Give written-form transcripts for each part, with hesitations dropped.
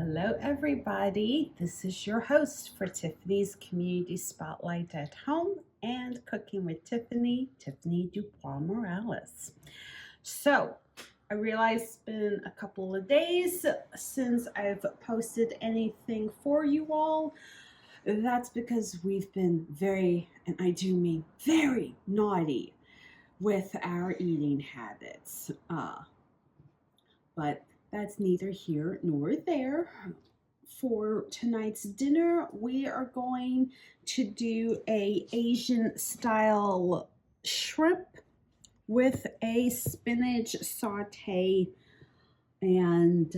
Hello everybody, this is your host for Tiffany's Community Spotlight at Home and Cooking with Tiffany DuBois-Morales. So, I realize it's been a couple of days since I've posted anything for you all. That's because we've been very, and I do mean very naughty with our eating habits. But that's neither here nor there. For tonight's dinner, we are going to do a Asian style shrimp with a spinach saute, and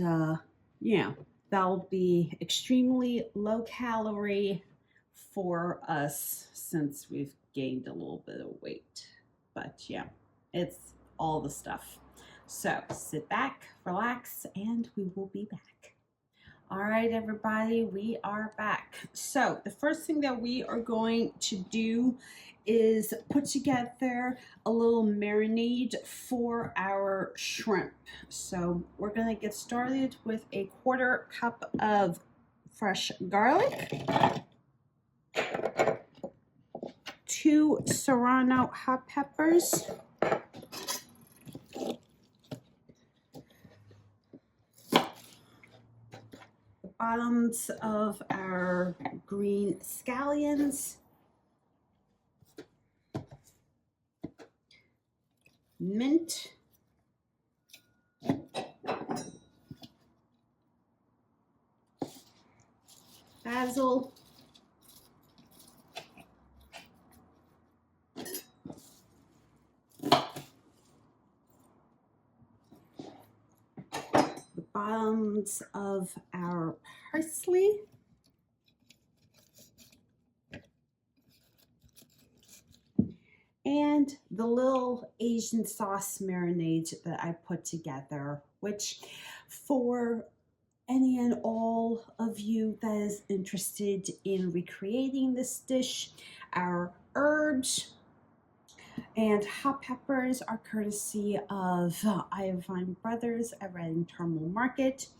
that'll be extremely low calorie for us since we've gained a little bit of weight. But yeah, it's all the stuff. So sit back, relax, and we will be back. All right, everybody, we are back. So the first thing that we are going to do is put together a little marinade for our shrimp. So we're going to get started with a 1/4 cup of fresh garlic, 2 serrano hot peppers, bottoms of our green scallions, mint, basil, the bottoms of our parsley, and the little Asian sauce marinade that I put together, which for any and all of you that is interested in recreating this dish, our herbs and hot peppers are courtesy of Iovine Brothers at Reading Terminal Market.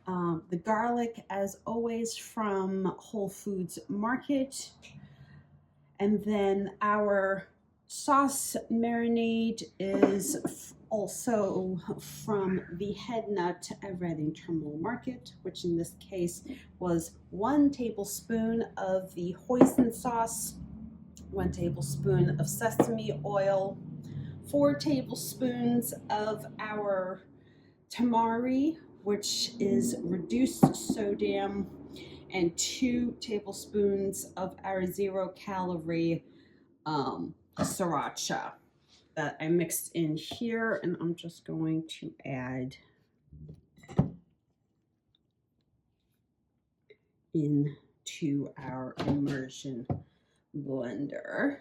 The garlic, as always, from Whole Foods Market. And then our sauce marinade is also from the Head Nut at Reading Terminal Market, which in this case was 1 tablespoon of the hoisin sauce, 1 tablespoon of sesame oil, 4 tablespoons of our tamari, which is reduced sodium, and 2 tablespoons of our 0-calorie sriracha that I mixed in here, and I'm just going to add into our immersion blender.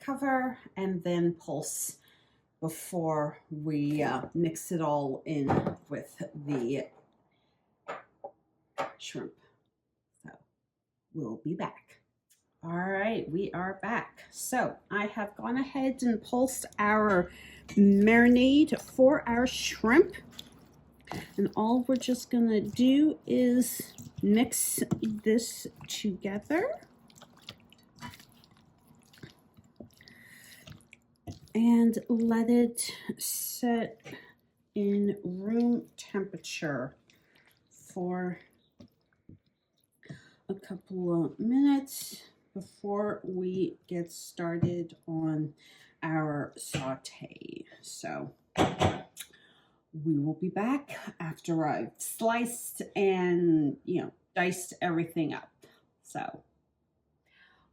Cover and then pulse before we mix it all in with the shrimp. So we'll be back. All right, we are back. So I have gone ahead and pulsed our marinade for our shrimp. And all we're just gonna do is mix this together. And let it set in room temperature for a couple of minutes before we get started on our saute. So we will be back after I've sliced and diced everything up. So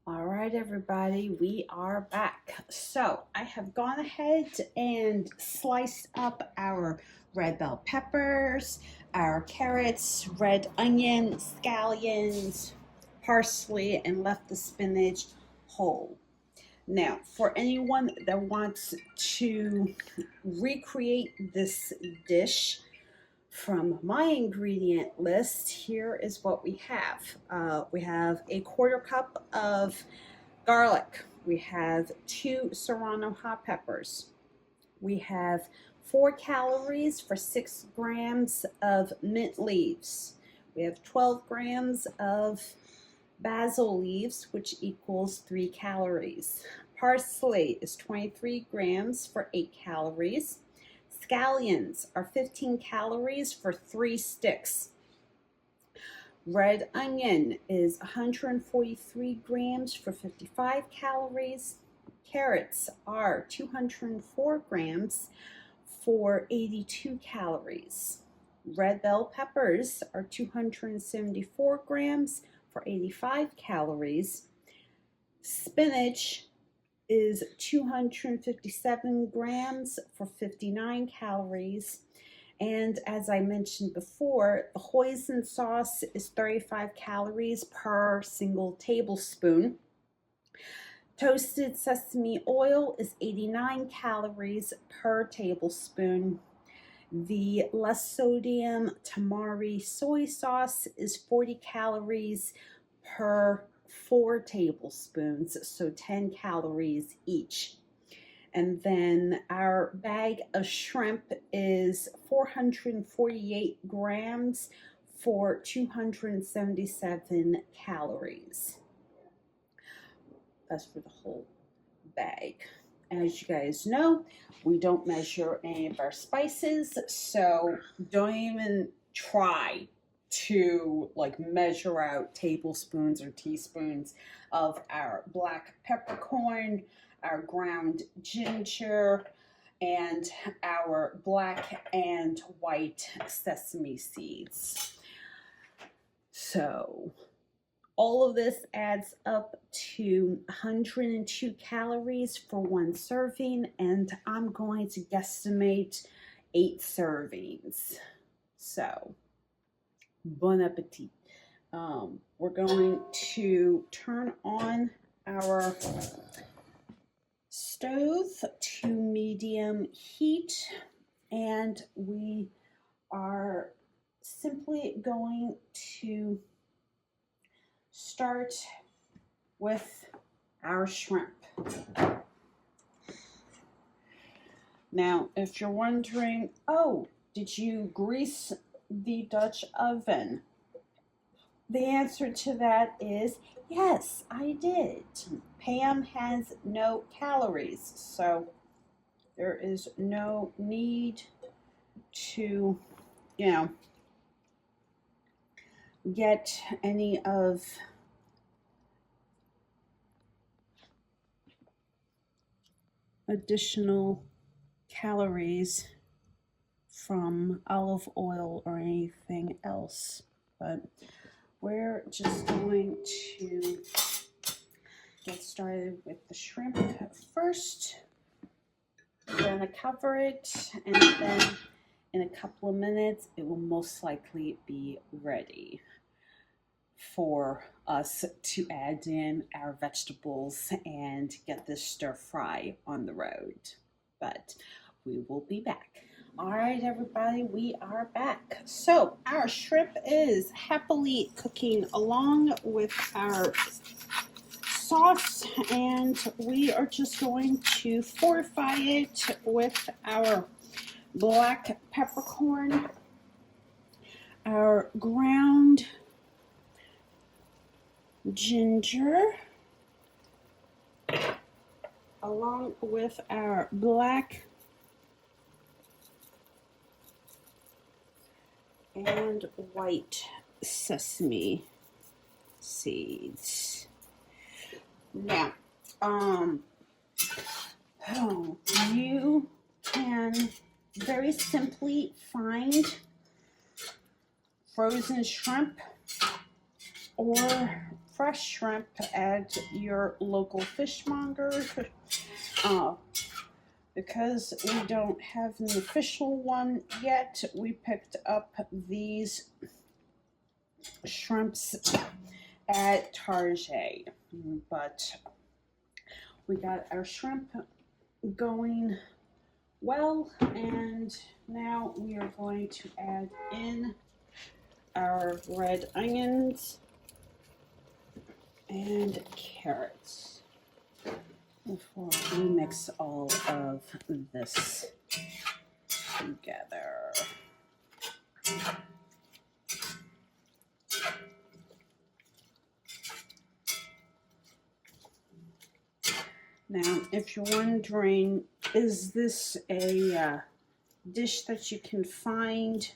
all right, everybody, we are back. So I have gone ahead and sliced up our red bell peppers, our carrots, red onion, scallions, parsley, and left the spinach whole. Now, for anyone that wants to recreate this dish from my ingredient list, here is what we have. We have a 1/4 cup of garlic. We have 2 serrano hot peppers. We have 4 calories for 6 grams of mint leaves. We have 12 grams of basil leaves, which equals 3 calories. Parsley is 23 grams for 8 calories. Scallions are 15 calories for 3 sticks. Red onion is 143 grams for 55 calories. Carrots are 204 grams for 82 calories. Red bell peppers are 274 grams for 85 calories. Spinach is 257 grams for 59 calories. And as I mentioned before, the hoisin sauce is 35 calories per single tablespoon. Toasted sesame oil is 89 calories per tablespoon. The less sodium tamari soy sauce is 40 calories per 4 tablespoons, so 10 calories each. And then our bag of shrimp is 448 grams for 277 calories. That's for the whole bag. As you guys know, we don't measure any of our spices, so don't even try to like measure out tablespoons or teaspoons of our black peppercorn, our ground ginger, and our black and white sesame seeds. So all of this adds up to 102 calories for 1 serving, and I'm going to guesstimate 8 servings. So, bon appetit. We're going to turn on our stove to medium heat, and we are simply going to start with our shrimp. Now, if you're wondering, oh, did you grease the Dutch oven? The answer to that is yes, I did. Pam has no calories, so there is no need to, get any of additional calories from olive oil or anything else. But we're just going to get started with the shrimp first. We're going to cover it, and then in a couple of minutes it will most likely be ready for us to add in our vegetables and get this stir fry on the road. But we will be back. All right, everybody, we are back. So our shrimp is happily cooking along with our sauce, and we are just going to fortify it with our black peppercorn, our ground ginger, along with our black and white sesame seeds. Now, you can very simply find frozen shrimp or fresh shrimp at your local fishmonger. Because we don't have an official one yet, we picked up these shrimps at Target. But we got our shrimp going well, and now we are going to add in our red onions and carrots before we mix all of this together. Now, if you're wondering, is this a dish that you can find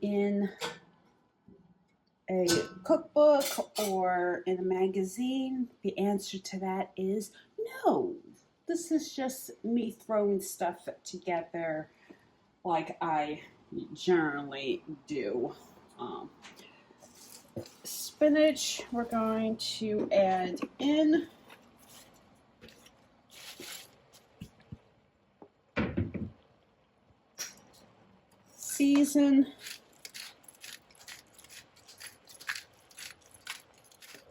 in a cookbook or in a magazine? The answer to that is no. This is just me throwing stuff together like I generally do. Spinach, we're going to add in. Season.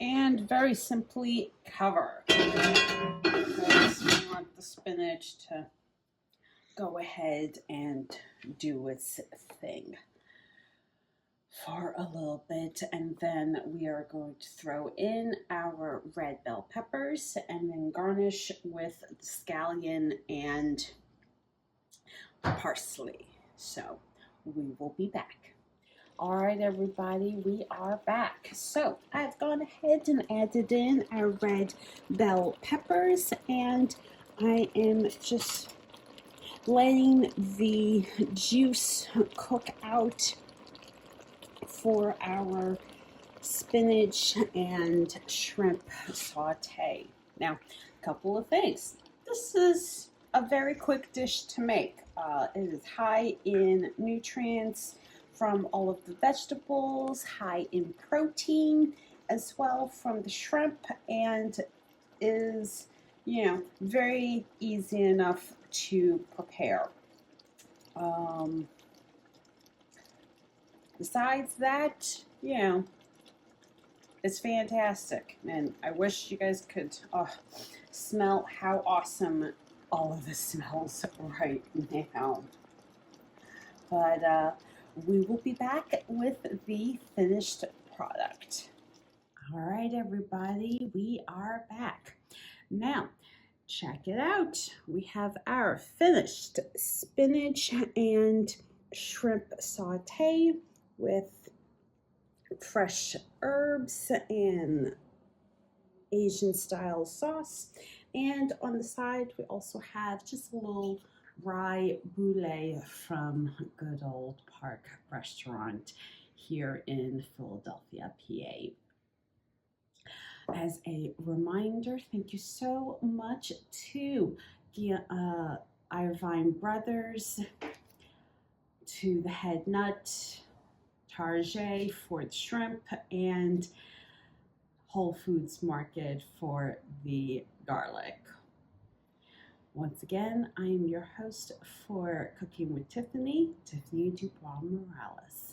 And very simply cover, because we want the spinach to go ahead and do its thing for a little bit, and then we are going to throw in our red bell peppers and then garnish with scallion and parsley. So we will be back. All right, everybody, we are back. So I've gone ahead and added in our red bell peppers, and I am just letting the juice cook out for our spinach and shrimp saute. Now, a couple of things. This is a very quick dish to make. It is high in nutrients from all of the vegetables, high in protein as well from the shrimp, and is, very easy enough to prepare. Besides that, it's fantastic, and I wish you guys could smell how awesome all of this smells right now. But we will be back with the finished product. All right, everybody, we are back. Now, check it out. We have our finished spinach and shrimp saute with fresh herbs and Asian style sauce. And on the side, we also have just a little rye boulet from Good Old Park Restaurant here in Philadelphia, PA. As a reminder, thank you so much to the Irvine Brothers, to the Head Nut, Target for the shrimp, and Whole Foods Market for the garlic. Once again, I am your host for Cooking with Tiffany, Tiffany DuBois-Morales.